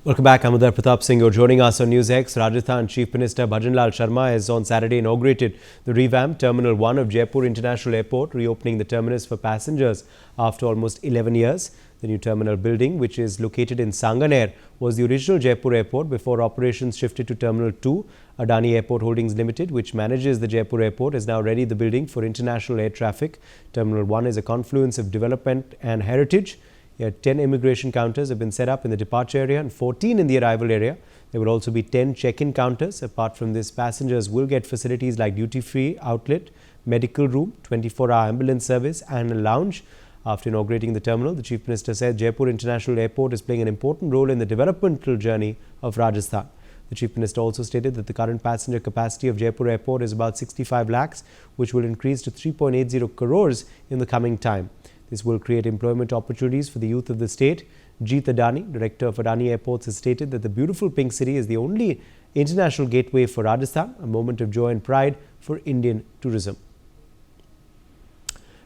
Welcome back. I'm Uday Pratap Singh. You're joining us on NewsX. Rajasthan Chief Minister Bhajanlal Sharma has on Saturday inaugurated the revamped Terminal 1 of Jaipur International Airport, reopening the terminus for passengers after almost 11 years. The new terminal building, which is located in Sanganer, was the original Jaipur airport before operations shifted to Terminal 2. Adani Airport Holdings Limited, which manages the Jaipur airport, has now readied the building for international air traffic. Terminal 1 is a confluence of development and heritage. Here, 10 immigration counters have been set up in the departure area and 14 in the arrival area. There will also be 10 check-in counters. Apart from this, passengers will get facilities like duty-free outlet, medical room, 24-hour ambulance service and a lounge. After inaugurating the terminal, the Chief Minister said Jaipur International Airport is playing an important role in the developmental journey of Rajasthan. The Chief Minister also stated that the current passenger capacity of Jaipur Airport is about 65 lakhs, which will increase to 3.80 crores in the coming time. This will create employment opportunities for the youth of the state. Jeet Adani, director of Adani Airports, has stated that the beautiful Pink City is the only international gateway for Rajasthan, a moment of joy and pride for Indian tourism.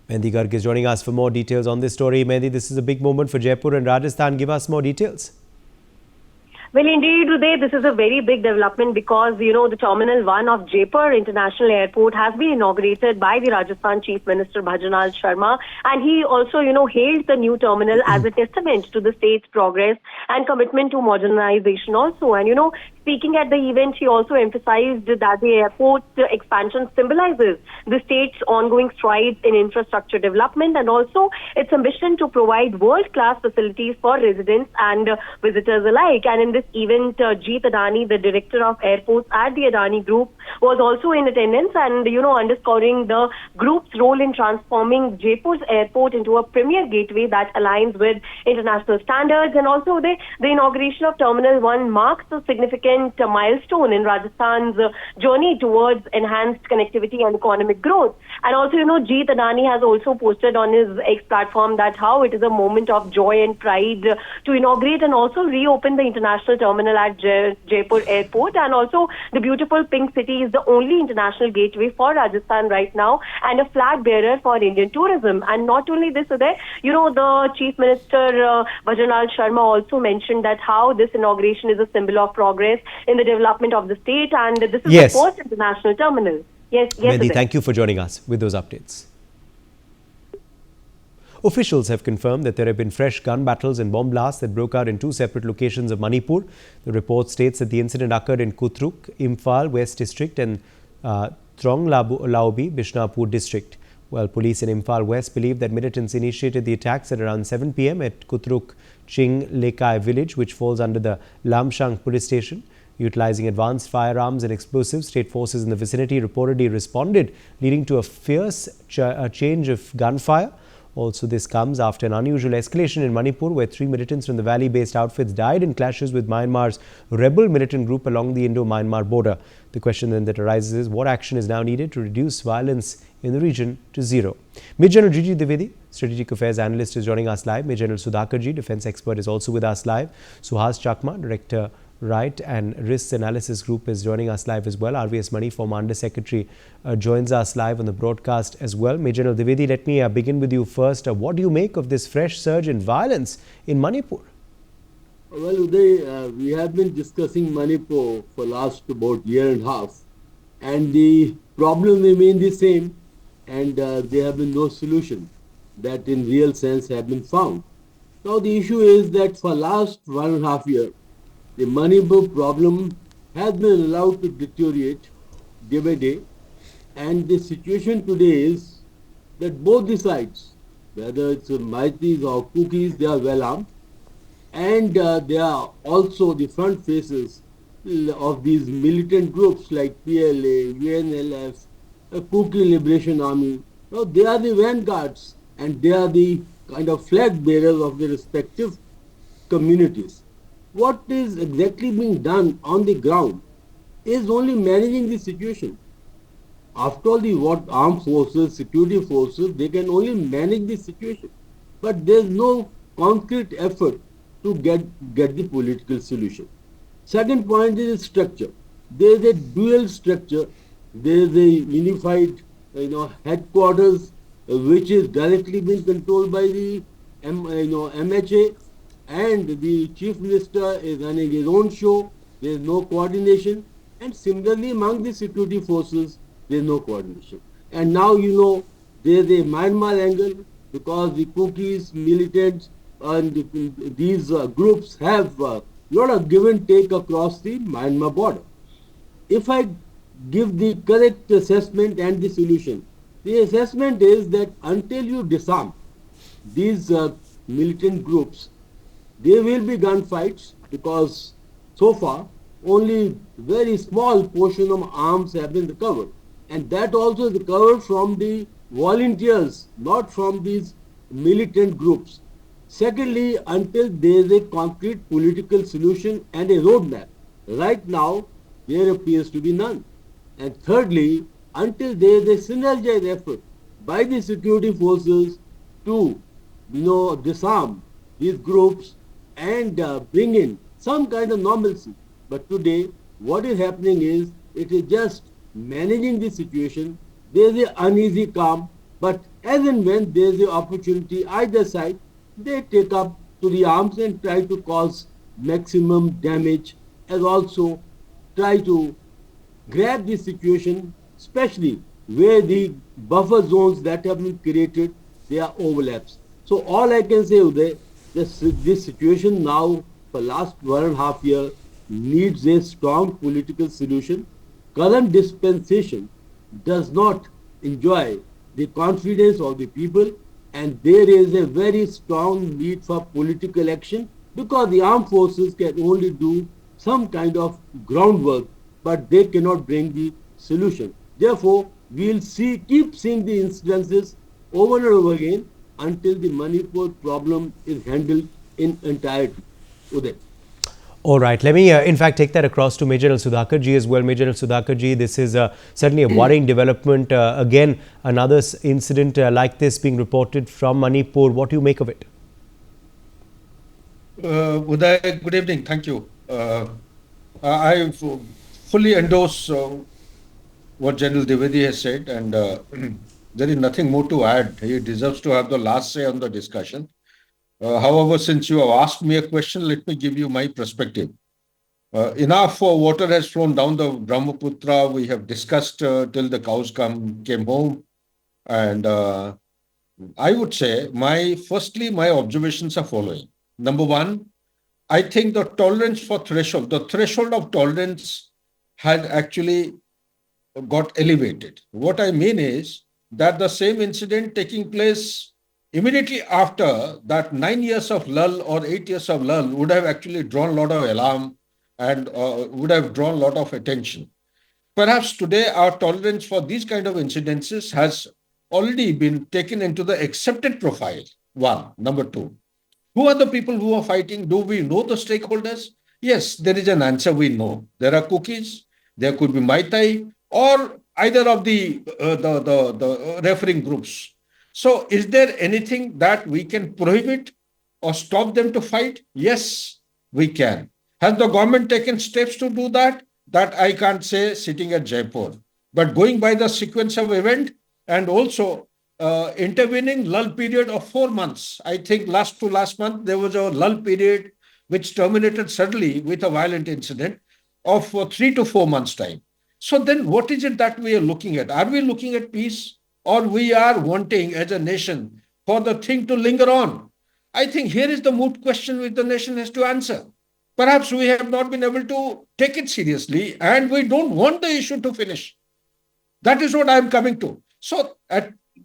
Mehndi Garg is joining us for more details on this story. Mehndi, this is a big moment for Jaipur and Rajasthan. Give us more details. Well, indeed, Uday, this is a very big development because, the Terminal 1 of Jaipur International Airport has been inaugurated by the Rajasthan Chief Minister Bhajanlal Sharma. And he also, hailed the new terminal as a testament to the state's progress and commitment to modernization also. And, speaking at the event, he also emphasized that the airport expansion symbolizes the state's ongoing strides in infrastructure development and also its ambition to provide world-class facilities for residents and visitors alike. And in this event, Jeet Adani, the director of airports at the Adani Group, was also in attendance and, underscoring the group's role in transforming Jaipur's airport into a premier gateway that aligns with international standards. And also the inauguration of Terminal 1 marks a significant milestone in Rajasthan's journey towards enhanced connectivity and economic growth. And also, Jeet Adani has also posted on his X platform that how it is a moment of joy and pride to inaugurate and also reopen the international terminal at Jaipur Airport. And also, the beautiful Pink City is the only international gateway for Rajasthan right now and a flag bearer for Indian tourism. And not only this, Uday, the Chief Minister Bhajanlal Sharma also mentioned that how this inauguration is a symbol of progress in the development of the state, and this is the first international terminal. Yes, Mehndi, thank you for joining us with those updates. Officials have confirmed that there have been fresh gun battles and bomb blasts that broke out in two separate locations of Manipur. The report states that the incident occurred in Koutruk, Imphal West District and Tronglaobi, Bishnupur District. Well, police in Imphal West believe that militants initiated the attacks at around 7 p.m. at Koutruk Ching Leikai village, which falls under the Lamshang police station. Utilizing advanced firearms and explosives, state forces in the vicinity reportedly responded, leading to a fierce change of gunfire. Also, this comes after an unusual escalation in Manipur, where 3 militants from the valley-based outfits died in clashes with Myanmar's rebel militant group along the Indo-Myanmar border. The question then that arises is what action is now needed to reduce violence in the region to zero. Major General Gigi Dwivedi, Strategic Affairs Analyst, is joining us live. Major General Sudhakarji, Defence Expert, is also with us live. Suhas Chakma, Director Right and Risk Analysis Group, is joining us live as well. RVS Mani, former Under Secretary, joins us live on the broadcast as well. Major General Dwivedi, let me begin with you first. What do you make of this fresh surge in violence in Manipur? Well, Uday, we have been discussing Manipur for last about year and a half, and the problem remain the same, and there have been no solution that in real sense have been found. Now the issue is that for last 1.5 years, the Manipur problem has been allowed to deteriorate day by day, and the situation today is that both the sides, whether it's Maitis or Kukis, they are well armed, and they are also the front faces of these militant groups like PLA, UNLF, Kuki Liberation Army. Now they are the vanguards and they are the kind of flag bearers of the respective communities. What is exactly being done on the ground is only managing the situation. After all, what armed forces, security forces, they can only manage the situation. But there is no concrete effort to get the political solution. Second point is structure. There is a dual structure. There is a unified, headquarters which is directly being controlled by the MHA, and the chief minister is running his own show. There is no coordination, and similarly among the security forces, there is no coordination. And now there is a Myanmar angle because the cookies, militants, and these groups have a lot of give and take across the Myanmar border. If I give the correct assessment and the solution, the assessment is that until you disarm these militant groups, there will be gunfights because so far only very small portion of arms have been recovered, and that also is recovered from the volunteers, not from these militant groups. Secondly, until there is a concrete political solution and a roadmap, right now there appears to be none. And thirdly, until there is a synergized effort by the security forces to disarm these groups and bring in some kind of normalcy. But today, what is happening is it is just managing the situation. There is an uneasy calm, but as and when there is an opportunity either side, they take up to the arms and try to cause maximum damage, and also try to grab the situation, especially where the buffer zones that have been created, there are overlaps. So all I can say, Uday, this situation now for last 1.5 years needs a strong political solution. Current dispensation does not enjoy the confidence of the people, and there is a very strong need for political action because the armed forces can only do some kind of groundwork, but they cannot bring the solution. Therefore, we'll keep seeing the incidences over and over again until the Manipur problem is handled in entirety. Uday. All right. Let me, in fact, take that across to Major General Sudhakar ji as well. Major General Sudhakar ji, this is certainly a worrying development. Again, another incident like this being reported from Manipur. What do you make of it? Uday, good evening. Thank you. I fully endorse what General Dwivedi has said, and there is nothing more to add. He deserves to have the last say on the discussion. However, since you have asked me a question, let me give you my perspective. Enough water has flown down the Brahmaputra. We have discussed till the cows came home. And I would say, firstly, my observations are following. Number one, I think the threshold of tolerance had actually got elevated. What I mean is that the same incident taking place immediately after that 9 years of lull or 8 years of lull would have actually drawn a lot of alarm and would have drawn a lot of attention. Perhaps today our tolerance for these kind of incidences has already been taken into the accepted profile. One. Number two, who are the people who are fighting? Do we know the stakeholders? Yes, there is an answer we know. There are cookies, there could be Mai Tai, or either of the referring groups. So is there anything that we can prohibit or stop them to fight? Yes, we can. Has the government taken steps to do that? That I can't say sitting at Jaipur. But going by the sequence of event and also intervening lull period of 4 months. I think last month there was a lull period which terminated suddenly with a violent incident of 3 to 4 months time. So then what is it that we are looking at? Are we looking at peace? Or we are wanting as a nation for the thing to linger on? I think here is the moot question which the nation has to answer. Perhaps we have not been able to take it seriously and we don't want the issue to finish. That is what I am coming to. So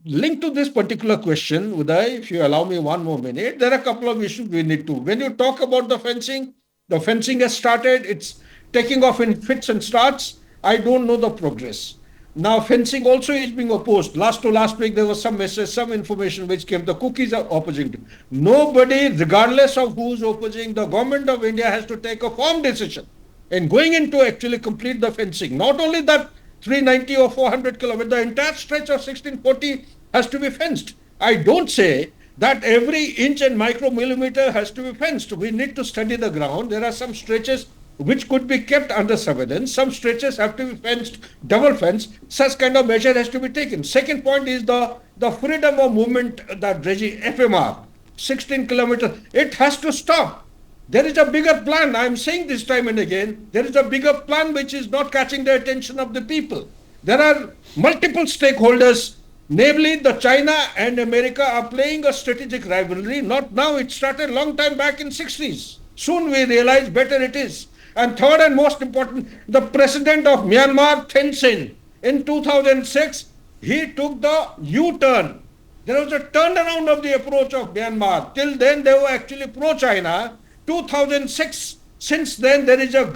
linked to this particular question, Uday, if you allow me one more minute, there are a couple of issues we need to. When you talk about the fencing has started, it's taking off in fits and starts. I don't know the progress. Now, fencing also is being opposed. Last week, there was some message, some information which came. The cookies are opposing. Nobody, regardless of who's opposing, the government of India has to take a firm decision in going into actually complete the fencing. Not only that 390 or 400 kilometers, the entire stretch of 1640 has to be fenced. I don't say that every inch and micromillimeter has to be fenced. We need to study the ground. There are some stretches which could be kept under surveillance. Some stretches have to be fenced, double fenced. Such kind of measure has to be taken. Second point is the freedom of movement, that regime, FMR. 16 kilometers. It has to stop. There is a bigger plan. I am saying this time and again, there is a bigger plan which is not catching the attention of the people. There are multiple stakeholders, namely the China and America are playing a strategic rivalry. Not now, it started long time back in 60s. Soon we realize better it is. And third and most important, the president of Myanmar, Thein Sein, in 2006, he took the U-turn. There was a turnaround of the approach of Myanmar. Till then, they were actually pro-China. 2006, since then, there is a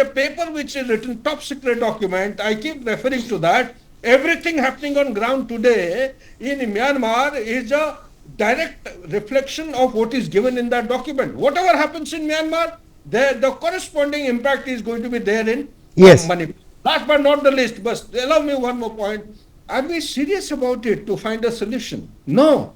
paper which is written, top secret document. I keep referring to that. Everything happening on ground today in Myanmar is a direct reflection of what is given in that document. Whatever happens in Myanmar, the corresponding impact is going to be there in Manipur. Last but not the least, but allow me one more point. Are we serious about it to find a solution? No.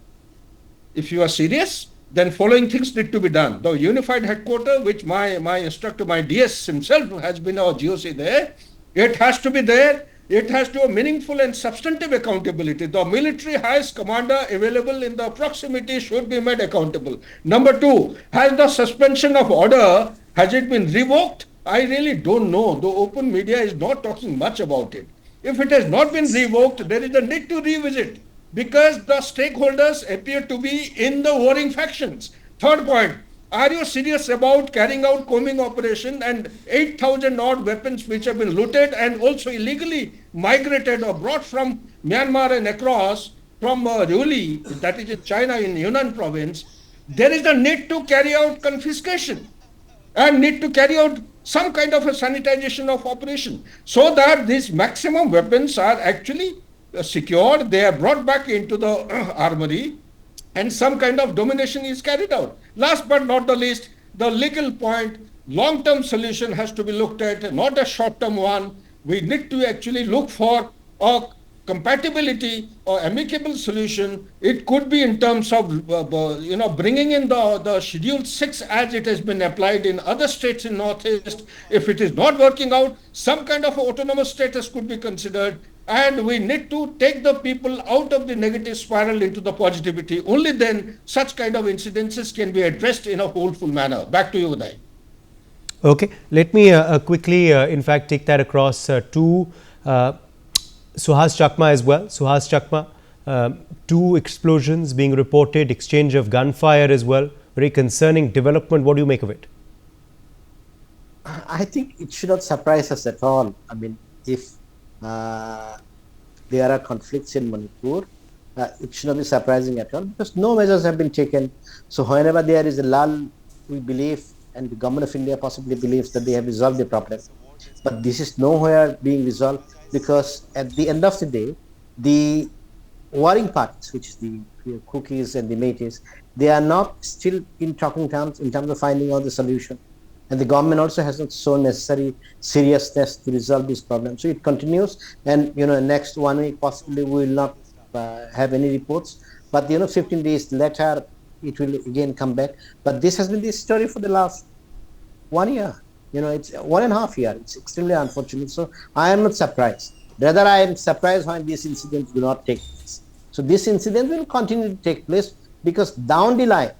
If you are serious, then following things need to be done. The unified headquarters, which my instructor, my DS himself has been our GOC there, it has to be there. It has to have meaningful and substantive accountability. The military highest commander available in the proximity should be made accountable. Number two, has the suspension of order, has it been revoked? I really don't know. The open media is not talking much about it. If it has not been revoked, there is a need to revisit because the stakeholders appear to be in the warring factions. Third point, are you serious about carrying out combing operation and 8,000 odd weapons which have been looted and also illegally migrated or brought from Myanmar and across from Ryuli, that is in China in Yunnan province? There is a need to carry out confiscation and need to carry out some kind of a sanitization of operation so that these maximum weapons are actually secured, they are brought back into the armory and some kind of domination is carried out. Last but not the least, the legal point, long-term solution has to be looked at, not a short-term one. We need to actually look for a compatibility or amicable solution. It could be in terms of, bringing in the Schedule 6 as it has been applied in other states in Northeast. If it is not working out, some kind of autonomous status could be considered. And we need to take the people out of the negative spiral into the positivity. Only then such kind of incidences can be addressed in a wholeful manner. Back to you, Uday. Okay, let me quickly, in fact, take that across to Suhas Chakma as well. Suhas Chakma, 2 explosions being reported, exchange of gunfire as well. Very concerning development. What do you make of it? I think it should not surprise us at all. I mean, if there are conflicts in Manipur, it should not be surprising at all because no measures have been taken. So whenever there is a lull, we believe, and the government of India possibly believes that they have resolved the problem. But this is nowhere being resolved because at the end of the day, the warring parties, which is the cookies and the Métis, they are not still in talking terms in terms of finding out the solution. And the government also has not shown necessary seriousness to resolve this problem. So it continues, and next 1 week possibly we will not have any reports. But 15 days later, it will again come back. But this has been the story for the last 1 year. It's 1.5 years. It's extremely unfortunate. So I am not surprised. Rather, I am surprised when these incidents do not take place. So this incident will continue to take place because down the line,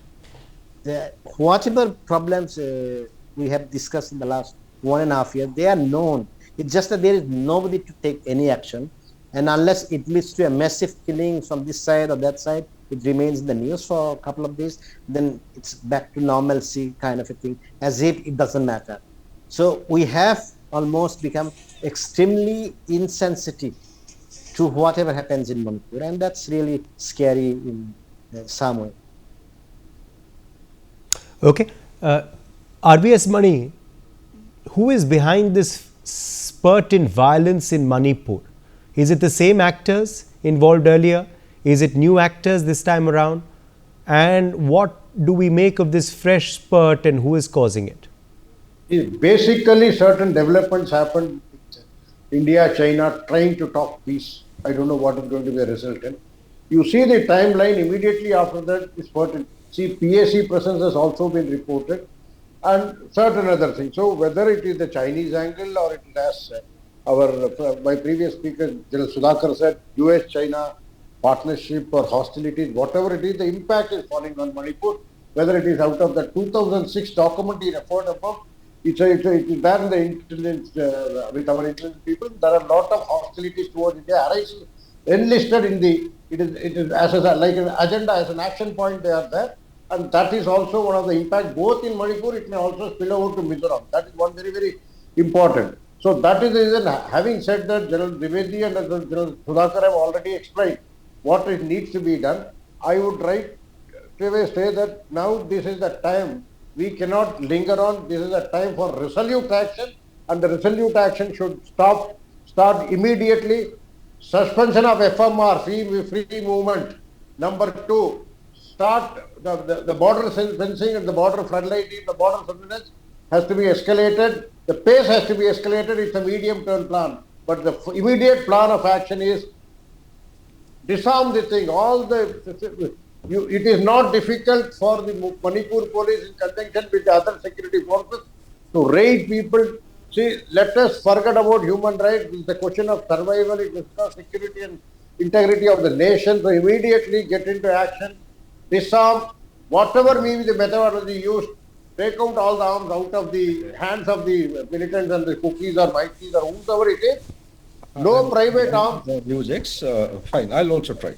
whatever problems we have discussed in the last 1.5 years, they are known. It's just that there is nobody to take any action. And unless it leads to a massive killing from this side or that side, it remains in the news for a couple of days, then it's back to normalcy kind of a thing, as if it doesn't matter. So we have almost become extremely insensitive to whatever happens in Manipur, and that's really scary in some way. Okay. RBS Mani, who is behind this spurt in violence in Manipur? Is it the same actors involved earlier? Is it new actors this time around? And what do we make of this fresh spurt and who is causing it? Basically, certain developments happened. India, China trying to talk peace. I don't know what is going to be a resultant. You see the timeline immediately after that is certain. See, PAC presence has also been reported and certain other things. So whether it is the Chinese angle or it is as my previous speaker, General Sudhakar said, US, China partnership or hostilities, whatever it is, the impact is falling on Manipur. Whether it is out of the 2006 document he referred above, it's there in the intelligence, with our intelligence people. There are a lot of hostilities towards India arising, enlisted in the, it is as like an agenda, as an action point they are there. And that is also one of the impact, both in Manipur, it may also spill over to Mizoram. That is one very, very important. So that is the reason, having said that, General Dwivedi and General Sudhakar have already explained what it needs to be done. I would right to say that now this is the time, we cannot linger on, this is the time for resolute action, and the resolute action should start immediately. Suspension of FMR, free movement. Number 2, start the border fencing and the border floodlighting, the border surveillance has to be escalated. The pace has to be escalated. It's a medium-term plan. But the immediate plan of action is disarm the thing. It is not difficult for the Manipur police in conjunction with the other security forces to raid people. See, let us forget about human rights. It's a question of survival. It is the security and integrity of the nation. So immediately get into action. Disarm, whatever may be the methodology used, take out all the arms out of the hands of the militants and the cookies or mighties or whoever it is. No private arms. NewsX, fine, I'll also try.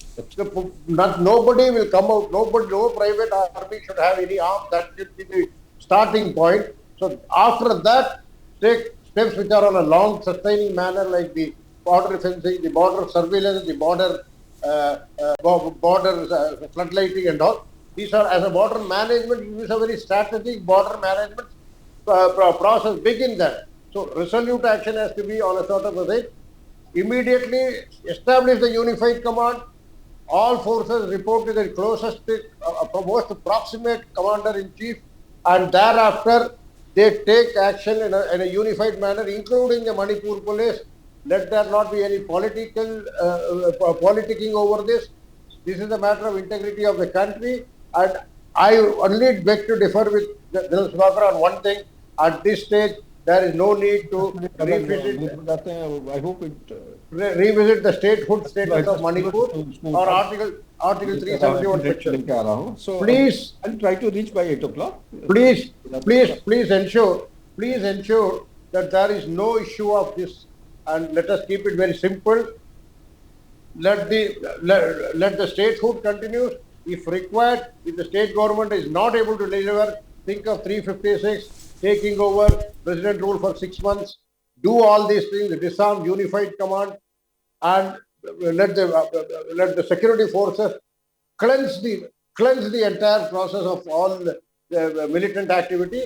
Nobody will come out. No private army should have any arms. That should be the starting point. So after that, take steps which are on a long sustaining manner, like the border fencing, the border surveillance, the border floodlighting and all. These are, as a border management, these are very strategic border management process begin there. So resolute action has to be on a sort of a thing. Immediately establish the unified command. All forces report to the closest, most proximate commander-in-chief, and thereafter they take action in a unified manner, including the Manipur police. Let there not be any politicking over this. This is a matter of integrity of the country, and I only beg to differ with General Sudhakar on one thing. At this stage, there is no need to revisit the statehood status of Manipur or Article 371 section. So please, I'll try to reach by 8 o'clock. Please ensure that there is no issue of this, and let us keep it very simple. Let the statehood continue. If required, if the state government is not able to deliver, think of 356, taking over, president rule for 6 months, do all these things, disarm, unified command, and let the security forces cleanse the entire process of all the militant activity,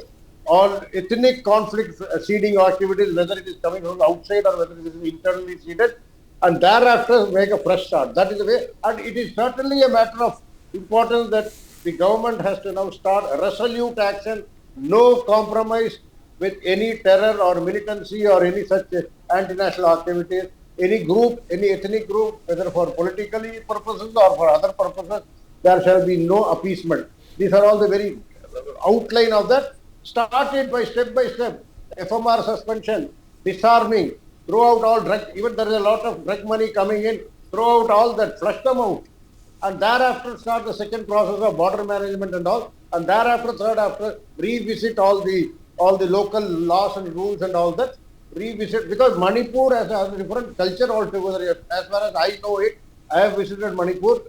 all ethnic conflict seeding activities, whether it is coming from outside or whether it is internally seeded, and thereafter make a fresh start. That is the way, and it is certainly a matter of importance that the government has to now start a resolute action, no compromise with any terror or militancy or any such anti-national activities. Any group, any ethnic group, whether for political purposes or for other purposes, there shall be no appeasement. These are all the very outline of that. Start it by step, FMR suspension, disarming, throw out all drug, even there is a lot of drug money coming in, throw out all that, flush them out. And thereafter start the second process of border management and all. And thereafter, revisit all the local laws and rules and all that. Revisit, because Manipur has a different culture altogether. As far as I know it, I have visited Manipur.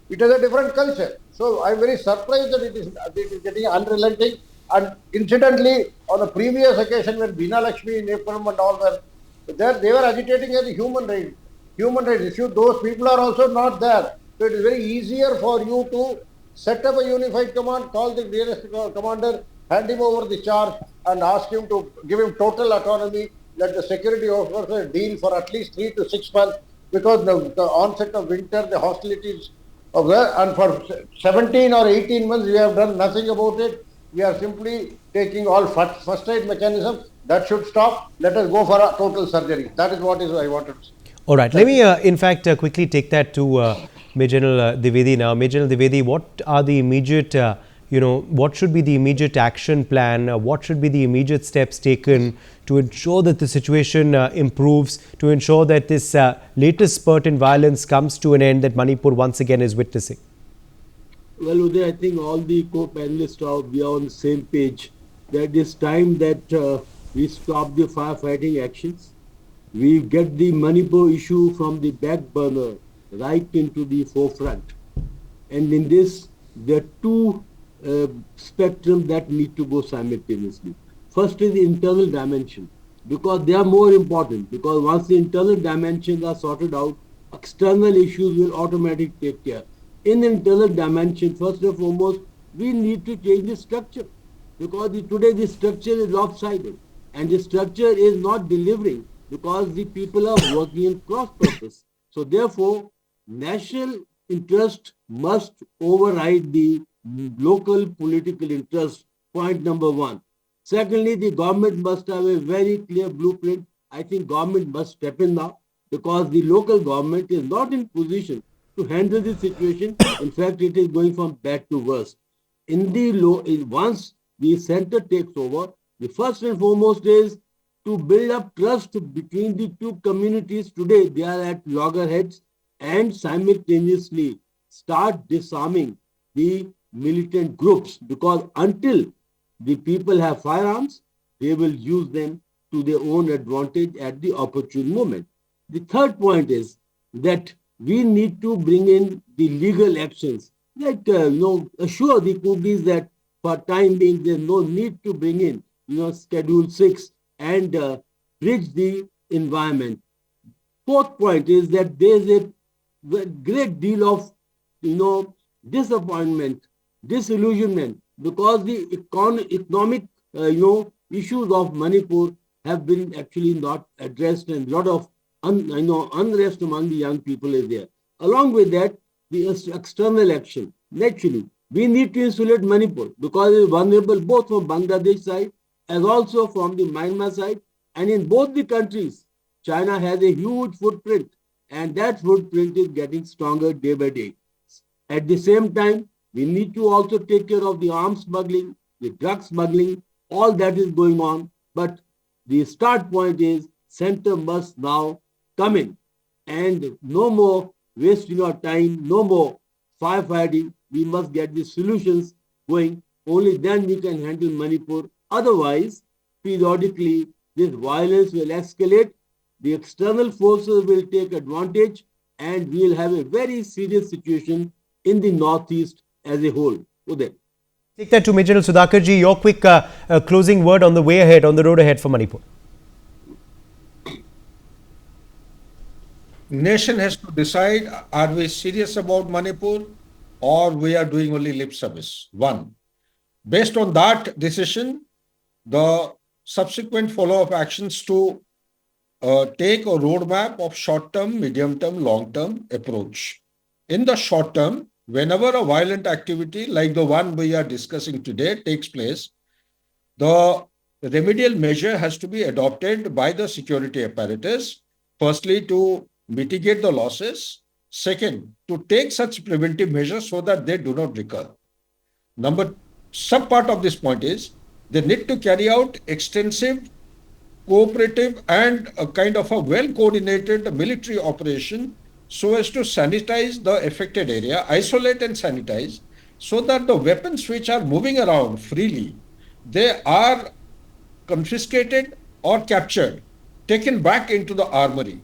It has a different culture. So I am very surprised that it is getting unrelenting. And incidentally, on the previous occasion when Bina Lakshmi, Nepal and all were there, they were agitating as a human rights issue. Those people are also not there. So it is very easier for you to set up a unified command, call the nearest commander, hand him over the charge and ask him to give him total autonomy. Let the security officers deal for at least 3 to 6 months, because the onset of winter, the hostilities of that, and for 17 or 18 months we have done nothing about it. We are simply taking all first aid mechanism. That should stop. Let us go for a total surgery. That is what I wanted to say. All right. Let me, in fact, quickly take that to Major General Dwivedi now. Major General Dwivedi, what are the immediate what should be the immediate action plan? What should be the immediate steps taken to ensure that the situation improves, to ensure that this latest spurt in violence comes to an end that Manipur once again is witnessing? Well, Uday, I think all the co-panelists we are on the same page that it's time that we stop the firefighting actions. We get the Manipur issue from the back burner right into the forefront. And in this, there are two spectrums that need to go simultaneously. First is the internal dimension, because they are more important, because once the internal dimensions are sorted out, external issues will automatically take care. In the internal dimension, first and foremost, we need to change the structure, because today the structure is lopsided and the structure is not delivering because the people are working in cross purpose. So therefore, national interest must override the local political interest, point number one. Secondly, the government must have a very clear blueprint. I think government must step in now, because the local government is not in position to handle the situation. In fact, it is going from bad to worse. Once the center takes over, the first and foremost is to build up trust between the two communities. Today, they are at loggerheads, and simultaneously start disarming the militant groups, because until the people have firearms, they will use them to their own advantage at the opportune moment. The third point is that we need to bring in the legal actions, like assure the Kurdis that for time being there's no need to bring in Schedule 6 and bridge the environment. Fourth point is that there's a great deal of disappointment, disillusionment, because the economic issues of Manipur have been actually not addressed, and a lot of unrest among the young people is there. Along with that, the external action. Naturally, we need to insulate Manipur because it is vulnerable both from Bangladesh side as also from the Myanmar side. And in both the countries, China has a huge footprint, and that footprint is getting stronger day by day. At the same time, we need to also take care of the arms smuggling, the drug smuggling, all that is going on. But the start point is center must now come in, and no more wasting our time, no more firefighting. We must get the solutions going. Only then we can handle Manipur. Otherwise, periodically, this violence will escalate. The external forces will take advantage, and we will have a very serious situation in the northeast as a whole. Uday. Take that to Major General Sudhakarji. Your quick closing word on the way ahead, on the road ahead for Manipur. Nation has to decide, are we serious about Manipur or we are doing only lip service? One. Based on that decision, the subsequent follow-up actions to take a roadmap of short-term, medium-term, long-term approach. In the short term, whenever a violent activity like the one we are discussing today takes place, the remedial measure has to be adopted by the security apparatus. Firstly, to mitigate the losses. Second, to take such preventive measures so that they do not recur. Some part of this point is they need to carry out extensive, cooperative and a kind of a well-coordinated military operation so as to sanitize the affected area, isolate and sanitize, so that the weapons which are moving around freely, they are confiscated or captured, taken back into the armory.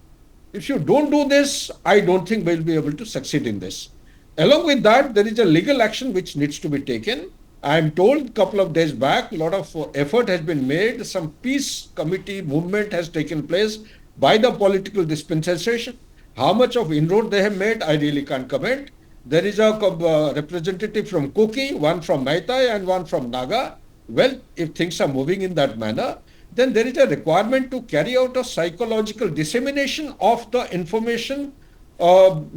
If you don't do this, I don't think we'll be able to succeed in this. Along with that, there is a legal action which needs to be taken. I am told a couple of days back, a lot of effort has been made. Some peace committee movement has taken place by the political dispensation. How much of inroad they have made, I really can't comment. There is a representative from Kuki, one from Maitai and one from Naga. Well, if things are moving in that manner, then there is a requirement to carry out a psychological dissemination of the information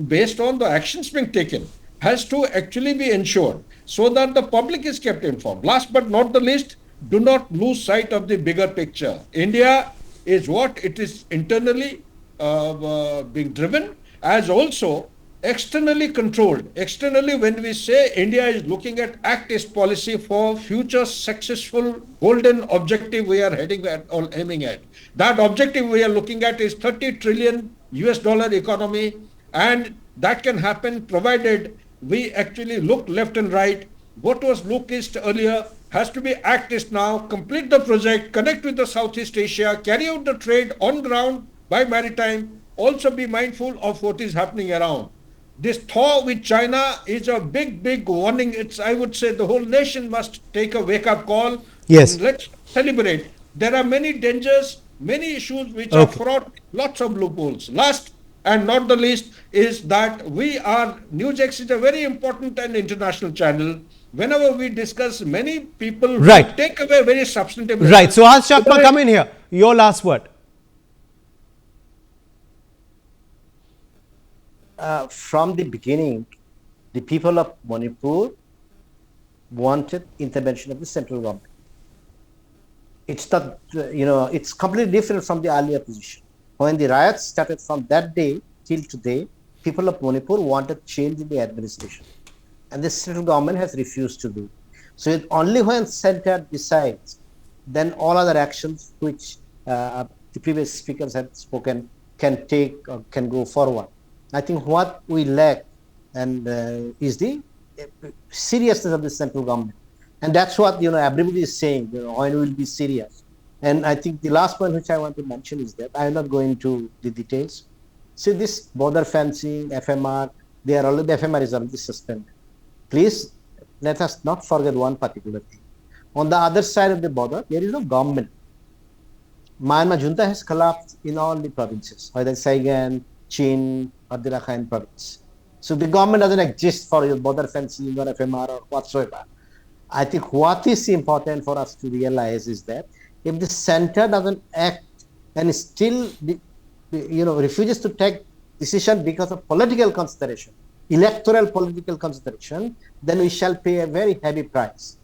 based on the actions being taken, has to actually be ensured so that the public is kept informed. Last but not the least, do not lose sight of the bigger picture. India is what it is internally being driven, as also externally controlled. Externally, when we say India is looking at Act East policy for future successful golden objective we are heading at or aiming at. That objective we are looking at is 30 trillion US dollar economy, and that can happen provided we actually look left and right. What was look east earlier has to be act east now, complete the project, connect with the Southeast Asia, carry out the trade on ground by maritime, also be mindful of what is happening around. This thaw with China is a big, big warning. It's, I would say, the whole nation must take a wake-up call. Yes. And let's celebrate. There are many dangers, many issues which are fraught, lots of loopholes. Last and not the least is that NewsX is a very important and international channel. Whenever we discuss, many people Right. take away very substantive. Right. So, Has Chakma, come in here. Your last word. From the beginning, the people of Manipur wanted intervention of the central government. It's not, it's completely different from the earlier position. When the riots started from that day till today, people of Manipur wanted change in the administration. And the central government has refused to do. So it's only when center decides, then all other actions which the previous speakers have spoken can take or can go forward. I think what we lack is the seriousness of the central government. And that's what, everybody is saying, when we will be serious. And I think the last point which I want to mention is that I am not going to the details. See, this border fencing, FMR, FMR is already suspended. Please, let us not forget one particular thing. On the other side of the border, there is no government. Myanmar junta has collapsed in all the provinces, whether Saigon, Chin, or the Rakhine province. So the government doesn't exist for your border fencing or FMR or whatsoever. I think what is important for us to realize is that if the center doesn't act and still, refuses to take decision because of political consideration, electoral political consideration, then we shall pay a very heavy price.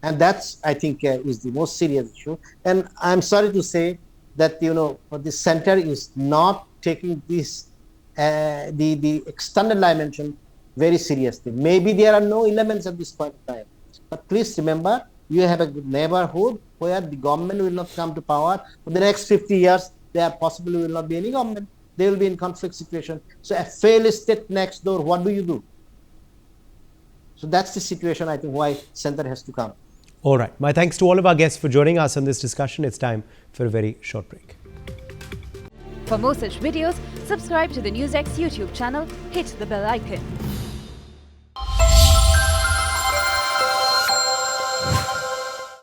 And that's, I think, is the most serious issue. And I'm sorry to say that, the center is not taking this, the external dimension very seriously. Maybe there are no elements at this point in time. But please remember, you have a neighborhood where the government will not come to power. For the next 50 years, there possibly will not be any government. They will be in conflict situation. So a failed state next door, what do you do? So that's the situation, I think, why center has to come. All right. My thanks to all of our guests for joining us on this discussion. It's time for a very short break. For more such videos, subscribe to the NewsX YouTube channel, hit the bell icon.